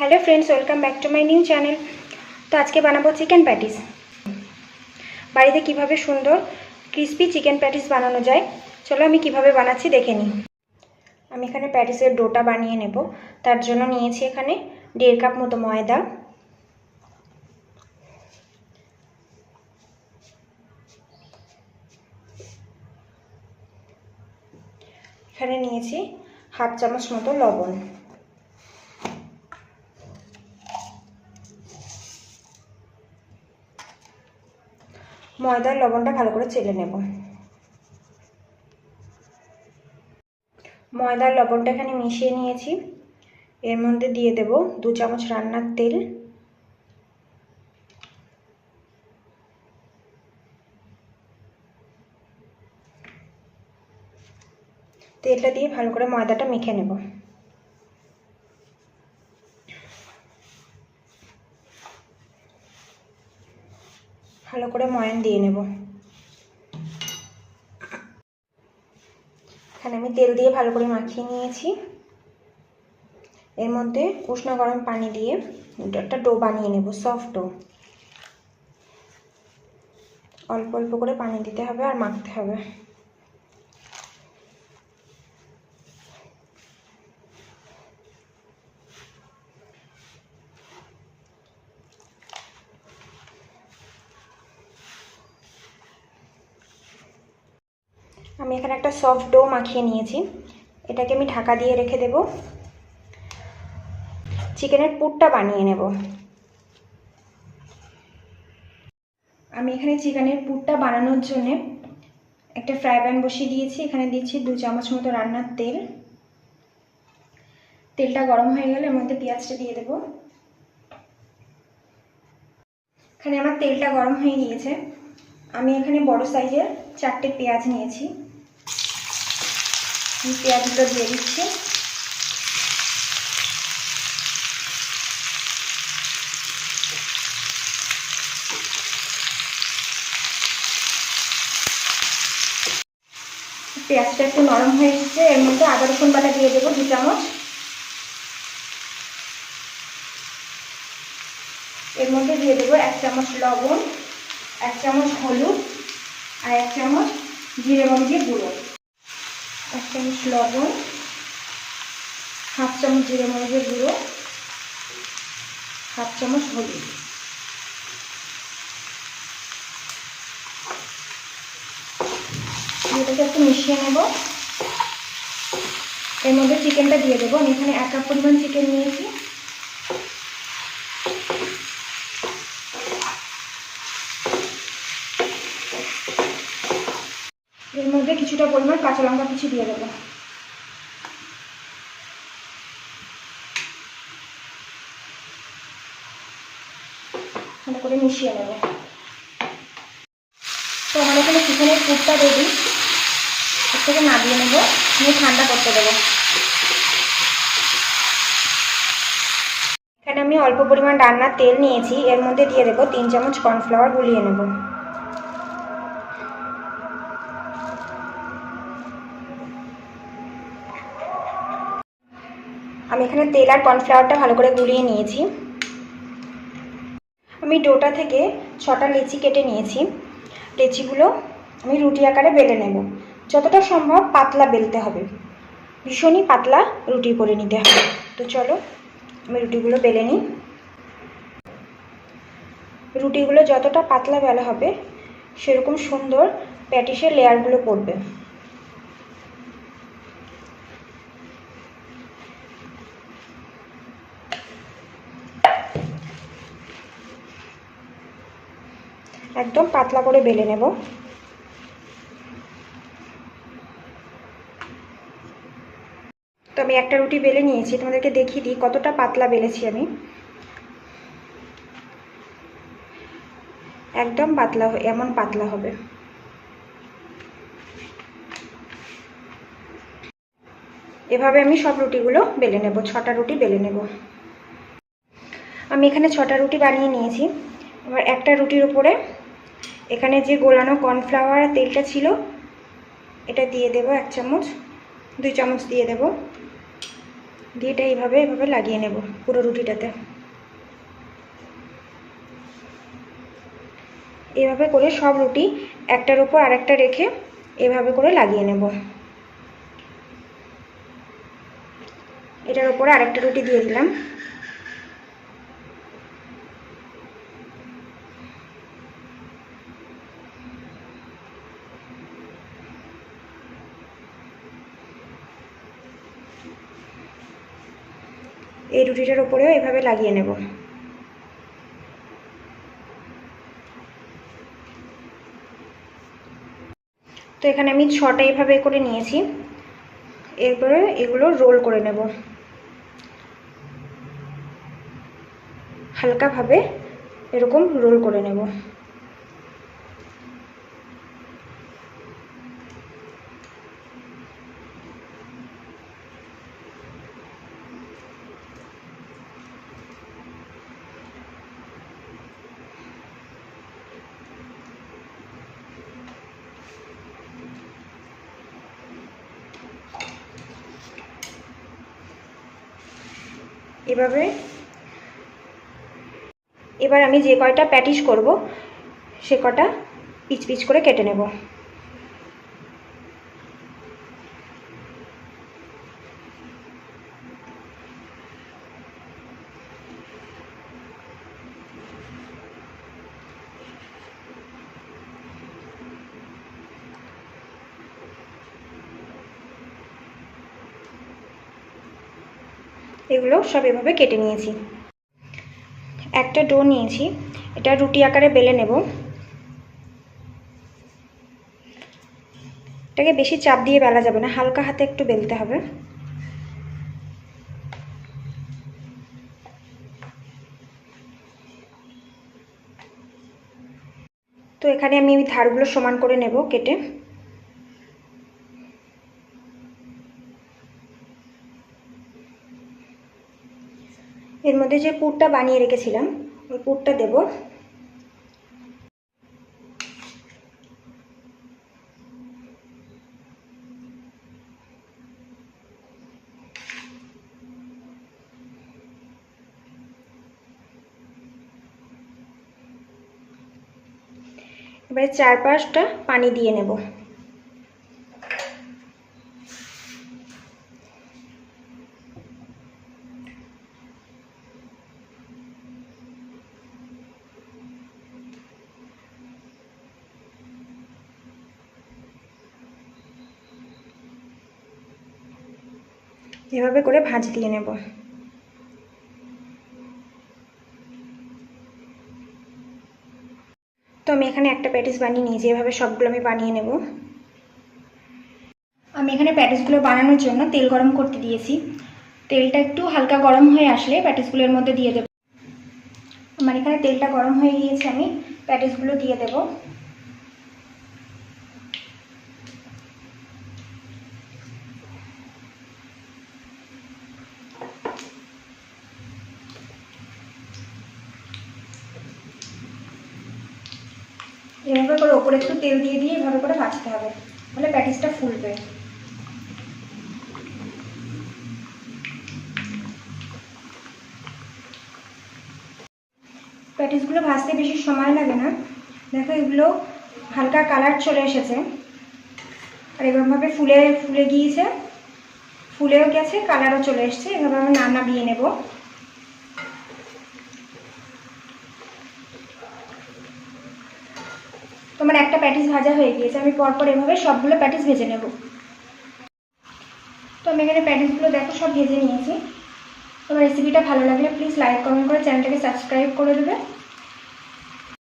Hello friends, welcome back to my new channel. तो आज के बनाबो चिकेन पैटिस। बाड़ीते किभाबे सुंदर क्रिस्पी चिकेन पैटिस बानानो जाए चलो आमी किभाबे बानाচ্ছি देखे निই। आमी एखाने पैटिसेर डोटा बानिये नेब। तार जोन्नो नियेछि एखाने 1.5 কাপ मतो मयदा, एखाने नियेछि हाफ चामच मतो लवण, ময়দার লবণটা ভালো করে চেলে নেব। ময়দার লবণটা এখানে মিশিয়ে নিয়েছি। এর মধ্যে দিয়ে দেব 2 চামচ রান্নার তেল, তেলটা দিয়ে ভালো করে ময়দাটা মেখে নেব। ভালো করে ময়ান দিয়ে নেব। এখানে আমি তেল দিয়ে ভালো করে মাখিয়ে নিয়েছি। এর মধ্যে উষ্ণ গরম পানি দিয়ে একটা ডো বানিয়ে নেব, সফট ডো। অল্প অল্প করে পানি দিতে হবে আর মাখতে হবে। আমি এখানে একটা সফট ডো মাখিয়ে নিয়েছি। এটাকে আমি ঢাকা দিয়ে রেখে দেব। চিকেনের পুরটা বানিয়ে নেব। আমি এখানে চিকেনের পুরটা বানানোর জন্য একটা ফ্রাই প্যান বসিয়ে দিয়েছি। এখানে দিচ্ছি 2 চামচ মতো রান্নার তেল। তেলটা গরম হয়ে গেলে এর মধ্যে পেঁয়াজটা দিয়ে দেব। এখানে আমার তেলটা গরম হয়ে গিয়েছে। আমি এখানে বড় সাইজের 4টে পেঁয়াজ নিয়েছি। পেঁয়াজগুলো দিয়ে দিচ্ছি। পেঁয়াজটা একটু নরম হয়ে এসেছে। এর মধ্যে আদা রসুন বাটা দিয়ে দেবো 2 চামচ। এর মধ্যে দিয়ে দেবো 1 চামচ লবণ, 1 চামচ হলুদ আর 1 চামচ জিরে মরিচের গুঁড়ো। 1 চামচ লবণ, হাফ চামচ জিরে মরিচের গুঁড়ো, হাফ চামচ হলুদ। এটাকে একটু মিশিয়ে নেব। এর মধ্যে চিকেনটা দিয়ে দেবো। আমি এখানে 1 কাপ পরিমাণ চিকেন নিয়েছি। এর মধ্যে কিছুটা পরিমাণ কাঁচা লঙ্কা কুচি দিয়ে দেবো। ভালো করে মিশিয়ে নেব। তো আমার এখানে চিকেনের পুরটা রেডি। এর থেকে নামিয়ে নেব, নিয়ে ঠান্ডা করতে দেবো। এখানে আমি অল্প পরিমাণ রান্নার তেল নিয়েছি। এর মধ্যে দিয়ে দেবো 3 চামচ কর্নফ্লাওয়ার গুলিয়ে নেব। আমি এখানে তেল আর কর্নফ্লাওয়ারটা ভালো করে গুলিয়ে নিয়েছি। আমি ডোটা থেকে 6টা লেচি কেটে নিয়েছি। লেচিগুলো আমি রুটি আকারে বেলে নেব। যতটা সম্ভব পাতলা বেলতে হবে, ভীষণই পাতলা রুটি করে নিতে হবে। তো চলো আমি রুটিগুলো বেলে নিই। রুটিগুলো যতটা পাতলা বেলা হবে সেরকম সুন্দর প্যাটিসের লেয়ারগুলো পড়বে। একদম পাতলা করে বেলে নেব। তো আমি একটা রুটি বেলে নিয়েছি, তোমাদেরকে দেখিয়ে দিই কতটা পাতলা বেলেছি আমি। একদম পাতলা, এমন পাতলা হবে। এভাবে আমি সব রুটিগুলো বেলে নেব। 6টা রুটি বেলে নেব। আমি এখানে 6টা রুটি বানিয়ে নিয়েছি। এবার একটা রুটির উপরে এখানে যে গোলানো কর্নফ্লাওয়ার তেলটা ছিল এটা দিয়ে দেব 1 চামচ, 2 চামচ দিয়ে দেব। দিয়ে এটা এইভাবে এভাবে লাগিয়ে নেব পুরো রুটিটাতে। এভাবে করে সব রুটি একটার উপর আরেকটা রেখে এভাবে করে লাগিয়ে নেব। এটার উপরে আরেকটা রুটি দিয়ে দিলাম। এই রুটিটার উপরেও এভাবে লাগিয়ে নেব। তো এখানে আমি 6টা এভাবে করে নিয়েছি। এরপরে এগুলো রোল করে নেব হালকাভাবে, এরকম রোল করে নেব। এবার আমি যে কয়টা প্যাটিস করব সে কটা পিচ পিচ করে কেটে নেব। এগুলো সব এভাবে কেটে নিয়েছি। একটা ডো নিয়েছি, এটা রুটি আকারে বেলে নেব। এটাকে বেশি চাপ দিয়ে বেলা যাবে না, হালকা হাতে একটু বেলতে হবে। তো এখানে আমি ধারগুলো সমান করে নেব কেটে। এর মধ্যে যে পুরটা বানিয়ে রেখেছিলাম ওই পুরটা দেব। এবারে 4-5টা পানি দিয়ে নেব। এভাবে করে ভাঁজ দিয়ে নেব। তো আমি এখানে একটা প্যাটিস বানিয়ে নিয়েছি, এভাবে সবগুলো আমি বানিয়ে নেব। আমি এখানে প্যাটিসগুলো বানানোর জন্য তেল গরম করতে দিয়েছি। তেলটা একটু হালকা গরম হয়ে আসলে প্যাটিসগুলোর মধ্যে দিয়ে দেব। আমার এখানে তেলটা গরম হয়ে গিয়েছে, আমি প্যাটিসগুলো দিয়ে দেব। এভাবে করে ওপরে একটু তেল দিয়ে দিয়ে এভাবে করে ভাজতে হবে, তাহলে প্যাটিসটা ফুলবে। প্যাটিসগুলো ভাজতে বেশি সময় লাগে না। দেখো এগুলো হালকা কালার চলে এসেছে, আর এরকমভাবে ফুলে ফুলে গিয়েছে, ফুলেও গেছে, কালারও চলে এসছে। এভাবে আমি নামিয়ে নেব। তোমার একটা প্যাটিস ভাজা হয়ে গিয়েছে, আমি পরপর এভাবে সবগুলো প্যাটিস ভেজে নেব। তো আমি এখানে প্যাটিসগুলো দেখো সব ভেজে নিয়েছি। তোমার রেসিপিটা ভালো লাগলে প্লিজ লাইক কমেন্ট করে চ্যানেলটাকে সাবস্ক্রাইব করে দেবে।